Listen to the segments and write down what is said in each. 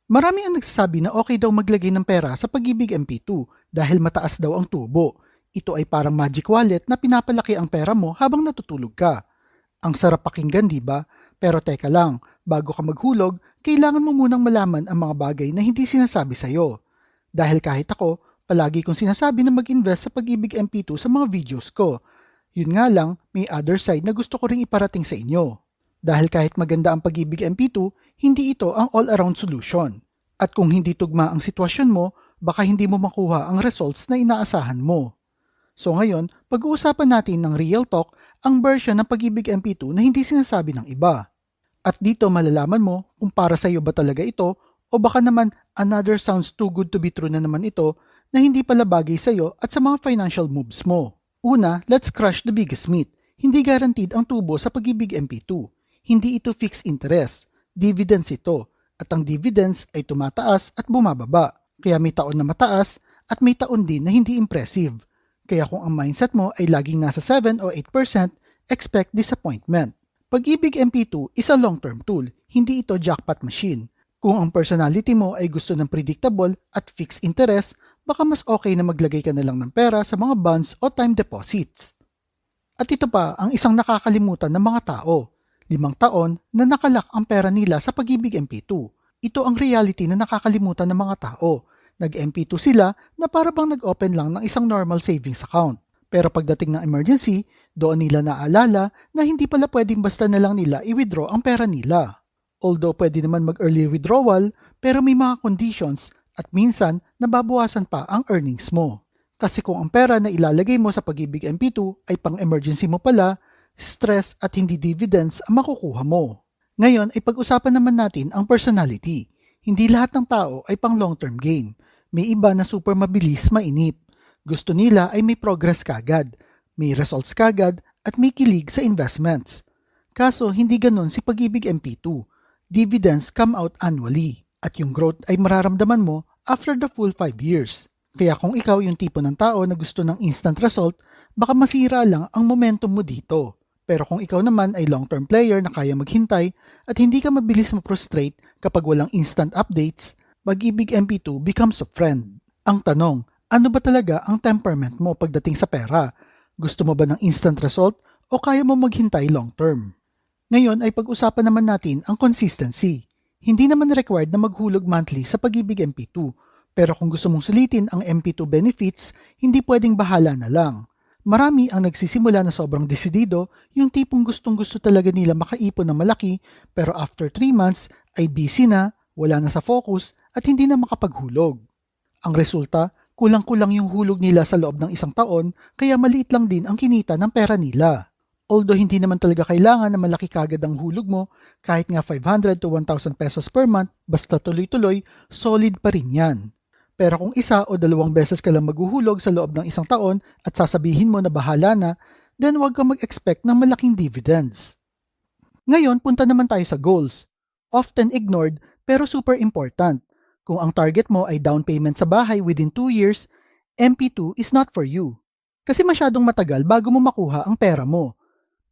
Marami ang nagsasabi na okay daw maglagay ng pera sa Pag-ibig MP2 dahil mataas daw ang tubo. Ito ay parang magic wallet na pinapalaki ang pera mo habang natutulog ka. Ang sarap pakinggan, di ba? Pero teka lang, bago ka maghulog, kailangan mo munang malaman ang mga bagay na hindi sinasabi sa'yo. Dahil kahit ako, palagi kong sinasabi na mag-invest sa Pag-ibig MP2 sa mga videos ko. Yun nga lang, may other side na gusto ko ring iparating sa inyo. Dahil kahit maganda ang Pag-ibig MP2, hindi ito ang all-around solution. At kung hindi tugma ang sitwasyon mo, baka hindi mo makuha ang results na inaasahan mo. So ngayon, pag-uusapan natin ng real talk ang version ng Pag-ibig MP2 na hindi sinasabi ng iba. At dito malalaman mo kung para sa iyo ba talaga ito o baka naman another sounds too good to be true na naman ito na hindi pala bagay sa iyo at sa mga financial moves mo. Una, let's crush the biggest myth. Hindi guaranteed ang tubo sa Pag-ibig MP2. Hindi ito fixed interest. Dividends ito. At ang dividends ay tumataas at bumababa. Kaya may taon na mataas at may taon din na hindi impressive. Kaya kung ang mindset mo ay laging nasa 7 o 8%, expect disappointment. Pag-ibig MP2 is a long-term tool, hindi ito jackpot machine. Kung ang personality mo ay gusto ng predictable at fixed interest, baka mas okay na maglagay ka na lang ng pera sa mga bonds o time deposits. At ito pa ang isang nakakalimutan ng mga tao. 5 taon na nakalak ang pera nila sa Pag-ibig MP2. Ito ang reality na nakakalimutan ng mga tao. Nag-MP2 sila na para bang nag-open lang ng isang normal savings account. Pero pagdating ng emergency, doon nila naalala na hindi pala pwedeng basta na lang nila i-withdraw ang pera nila. Although pwede naman mag-early withdrawal, pero may mga conditions at minsan nababawasan pa ang earnings mo. Kasi kung ang pera na ilalagay mo sa Pag-ibig MP2 ay pang-emergency mo pala, stress at hindi dividends ang makukuha mo. Ngayon ay pag-usapan naman natin ang personality. Hindi lahat ng tao ay pang long-term game. May iba na super mabilis mainip. Gusto nila ay may progress kagad, may results kagad at may kilig sa investments. Kaso hindi ganon si Pag-ibig MP2. Dividends come out annually at yung growth ay mararamdaman mo after the full 5 years. Kaya kung ikaw yung tipo ng tao na gusto ng instant result, baka masira lang ang momentum mo dito. Pero kung ikaw naman ay long-term player na kaya maghintay at hindi ka mabilis ma-frustrate kapag walang instant updates, Pag-ibig MP2 becomes a friend. Ang tanong, ano ba talaga ang temperament mo pagdating sa pera? Gusto mo ba ng instant result o kaya mo maghintay long-term? Ngayon ay pag-usapan naman natin ang consistency. Hindi naman required na maghulog monthly sa Pag-ibig MP2, pero kung gusto mong sulitin ang MP2 benefits, hindi pwedeng bahala na lang. Marami ang nagsisimula na sobrang desidido, yung tipong gustong-gusto talaga nila makaipon ng malaki, pero after 3 months ay busy na, wala na sa focus at hindi na makapaghulog. Ang resulta, kulang-kulang yung hulog nila sa loob ng 1 taon, kaya maliit lang din ang kinita ng pera nila. Although hindi naman talaga kailangan na malaki kagad ang hulog mo, kahit nga 500 to 1,000 pesos per month, basta tuloy-tuloy, solid pa rin yan. Pero kung 1 o 2 beses ka lang maghuhulog sa loob ng 1 taon at sasabihin mo na bahala na, then huwag kang mag-expect ng malaking dividends. Ngayon, punta naman tayo sa goals. Often ignored pero super important. Kung ang target mo ay down payment sa bahay within 2 years, MP2 is not for you. Kasi masyadong matagal bago mo makuha ang pera mo.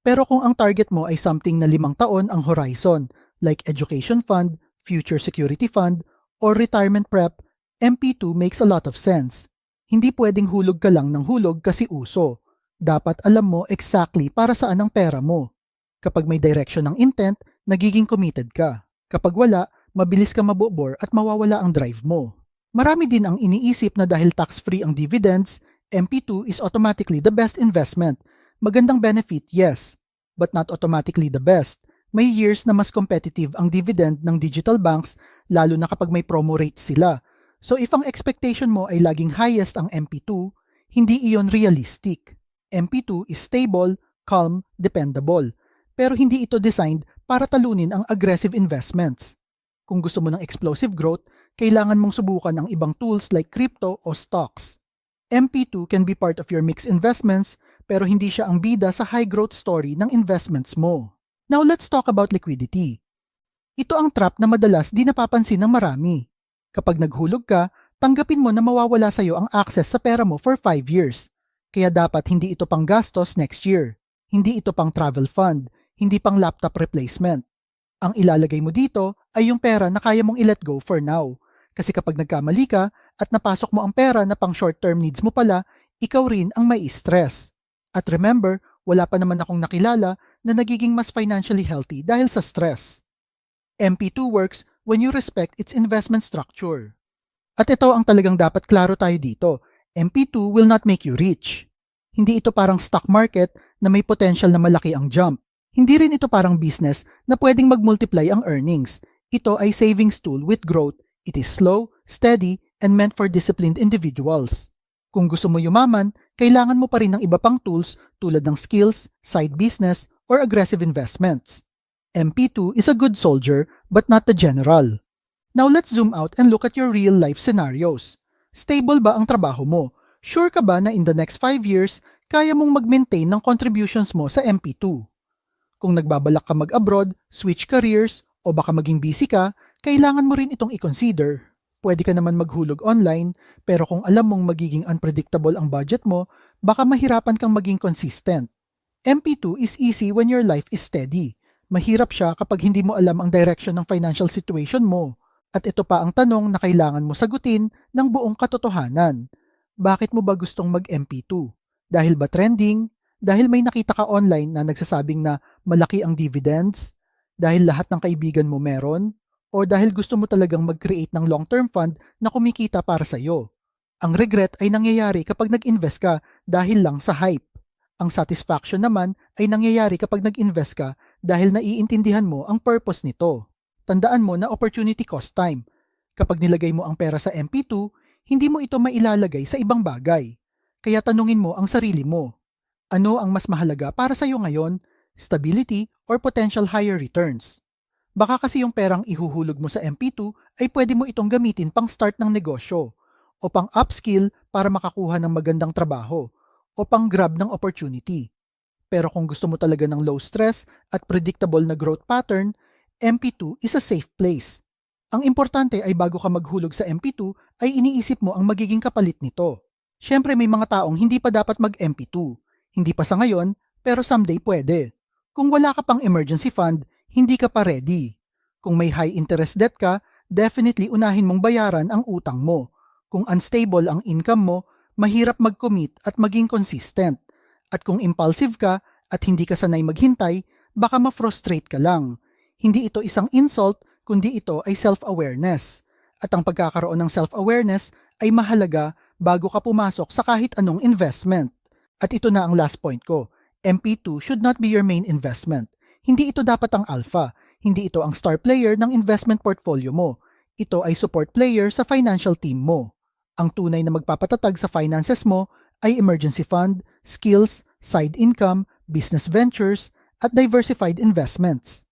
Pero kung ang target mo ay something na 5 taon ang horizon, like education fund, future security fund, or retirement prep, MP2 makes a lot of sense. Hindi pwedeng hulog ka lang ng hulog kasi uso. Dapat alam mo exactly para saan ang pera mo. Kapag may direction ng intent, nagiging committed ka. Kapag wala, mabilis ka mabobore at mawawala ang drive mo. Marami din ang iniisip na dahil tax-free ang dividends, MP2 is automatically the best investment. Magandang benefit, yes, but not automatically the best. May years na mas competitive ang dividend ng digital banks, lalo na kapag may promo rates sila. So if ang expectation mo ay laging highest ang MP2, hindi iyon realistic. MP2 is stable, calm, dependable. Pero hindi ito designed para talunin ang aggressive investments. Kung gusto mo ng explosive growth, kailangan mong subukan ang ibang tools like crypto o stocks. MP2 can be part of your mixed investments, pero hindi siya ang bida sa high growth story ng investments mo. Now let's talk about liquidity. Ito ang trap na madalas di napapansin ng marami. Kapag naghulog ka, tanggapin mo na mawawala sa iyo ang access sa pera mo for 5 years. Kaya dapat hindi ito pang gastos next year. Hindi ito pang travel fund, hindi pang laptop replacement. Ang ilalagay mo dito ay yung pera na kaya mong i-let go for now. Kasi kapag nagkamali ka at napasok mo ang pera na pang short-term needs mo pala, ikaw rin ang may stress. At remember, wala pa naman akong nakilala na nagiging mas financially healthy dahil sa stress. MP2 works when you respect its investment structure. At ito ang talagang dapat klaro tayo dito. MP2 will not make you rich. Hindi ito parang stock market na may potential na malaki ang jump. Hindi rin ito parang business na pwedeng mag-multiply ang earnings. Ito ay savings tool with growth. It is slow, steady, and meant for disciplined individuals. Kung gusto mo yumaman, kailangan mo pa rin ng iba pang tools tulad ng skills, side business, or aggressive investments. MP2 is a good soldier but not the general. Now let's zoom out and look at your real-life scenarios. Stable ba ang trabaho mo? Sure ka ba na in the next 5 years, kaya mong mag-maintain ng contributions mo sa MP2? Kung nagbabalak ka mag-abroad, switch careers, o baka maging busy ka, kailangan mo rin itong i-consider. Pwede ka naman maghulog online, pero kung alam mong magiging unpredictable ang budget mo, baka mahirapan kang maging consistent. MP2 is easy when your life is steady. Mahirap siya kapag hindi mo alam ang direction ng financial situation mo. At ito pa ang tanong na kailangan mo sagutin ng buong katotohanan. Bakit mo ba gustong mag-MP2? Dahil ba trending? Dahil may nakita ka online na nagsasabing na malaki ang dividends? Dahil lahat ng kaibigan mo meron? O dahil gusto mo talagang mag-create ng long-term fund na kumikita para sa'yo? Ang regret ay nangyayari kapag nag-invest ka dahil lang sa hype. Ang satisfaction naman ay nangyayari kapag nag-invest ka dahil naiintindihan mo ang purpose nito. Tandaan mo na opportunity cost time. Kapag nilagay mo ang pera sa MP2, hindi mo ito mailalagay sa ibang bagay. Kaya tanungin mo ang sarili mo. Ano ang mas mahalaga para sa'yo ngayon? Stability or potential higher returns? Baka kasi yung perang ihuhulog mo sa MP2 ay pwede mo itong gamitin pang start ng negosyo o pang upskill para makakuha ng magandang trabaho o pang grab ng opportunity. Pero kung gusto mo talaga ng low stress at predictable na growth pattern, MP2 is a safe place. Ang importante ay bago ka maghulog sa MP2 ay iniisip mo ang magiging kapalit nito. Siyempre may mga taong hindi pa dapat mag-MP2. Hindi pa sa ngayon, pero someday pwede. Kung wala ka pang emergency fund, hindi ka pa ready. Kung may high interest debt ka, definitely unahin mong bayaran ang utang mo. Kung unstable ang income mo, mahirap mag-commit at maging consistent. At kung impulsive ka at hindi ka sanay maghintay, baka ma-frustrate ka lang. Hindi ito isang insult, kundi ito ay self-awareness. At ang pagkakaroon ng self-awareness ay mahalaga bago ka pumasok sa kahit anong investment. At ito na ang last point ko. MP2 should not be your main investment. Hindi ito dapat ang alpha. Hindi ito ang star player ng investment portfolio mo. Ito ay support player sa financial team mo. Ang tunay na magpapatatag sa finances mo ay emergency fund, skills, side income, business ventures, at diversified investments.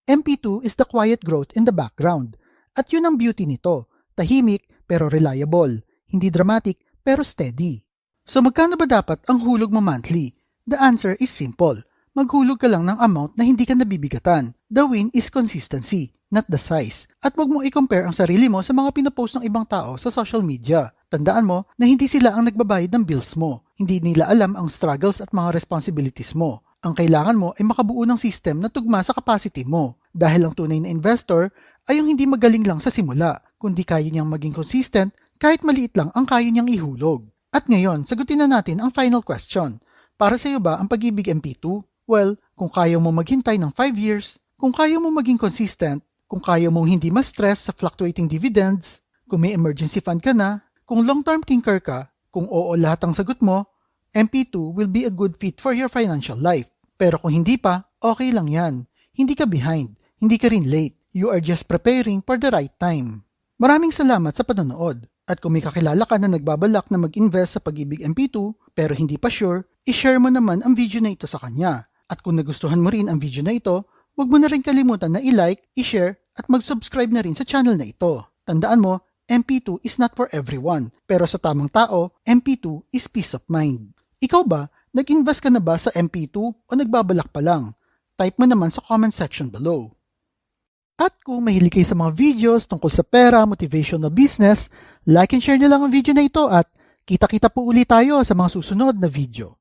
MP2 is the quiet growth in the background. At yun ang beauty nito. Tahimik pero reliable. Hindi dramatic pero steady. So magkano ba dapat ang hulog mo monthly? The answer is simple. Maghulog ka lang ng amount na hindi ka nabibigatan. The win is consistency, not the size. At wag mong i-compare ang sarili mo sa mga pinapost ng ibang tao sa social media. Tandaan mo na hindi sila ang nagbabayad ng bills mo. Hindi nila alam ang struggles at mga responsibilities mo. Ang kailangan mo ay makabuo ng system na tugma sa capacity mo. Dahil ang tunay na investor ay yung hindi magaling lang sa simula, kundi kaya niyang maging consistent kahit maliit lang ang kaya niyang ihulog. At ngayon, sagutin na natin ang final question. Para sa iyo ba ang Pag-ibig MP2? Well, kung kaya mo maghintay ng 5 years, kung kaya mo maging consistent, kung kaya mong hindi ma-stress sa fluctuating dividends, kung may emergency fund ka na, kung long-term thinker ka, kung oo lahat ang sagot mo, MP2 will be a good fit for your financial life. Pero kung hindi pa, okay lang yan. Hindi ka behind, hindi ka rin late. You are just preparing for the right time. Maraming salamat sa panonood. At kung may kakilala ka na nagbabalak na mag-invest sa Pag-ibig MP2 pero hindi pa sure, i-share mo naman ang video na ito sa kanya. At kung nagustuhan mo rin ang video na ito, huwag mo na rin kalimutan na i-like, i-share at mag-subscribe na rin sa channel na ito. Tandaan mo, MP2 is not for everyone, pero sa tamang tao, MP2 is peace of mind. Ikaw ba, nag-invest ka na ba sa MP2 o nagbabalak pa lang? Type mo naman sa comment section below. At kung mahilig kayo sa mga videos tungkol sa pera, motivation na business, like and share nyo lang ang video na ito at kita-kita po ulit tayo sa mga susunod na video.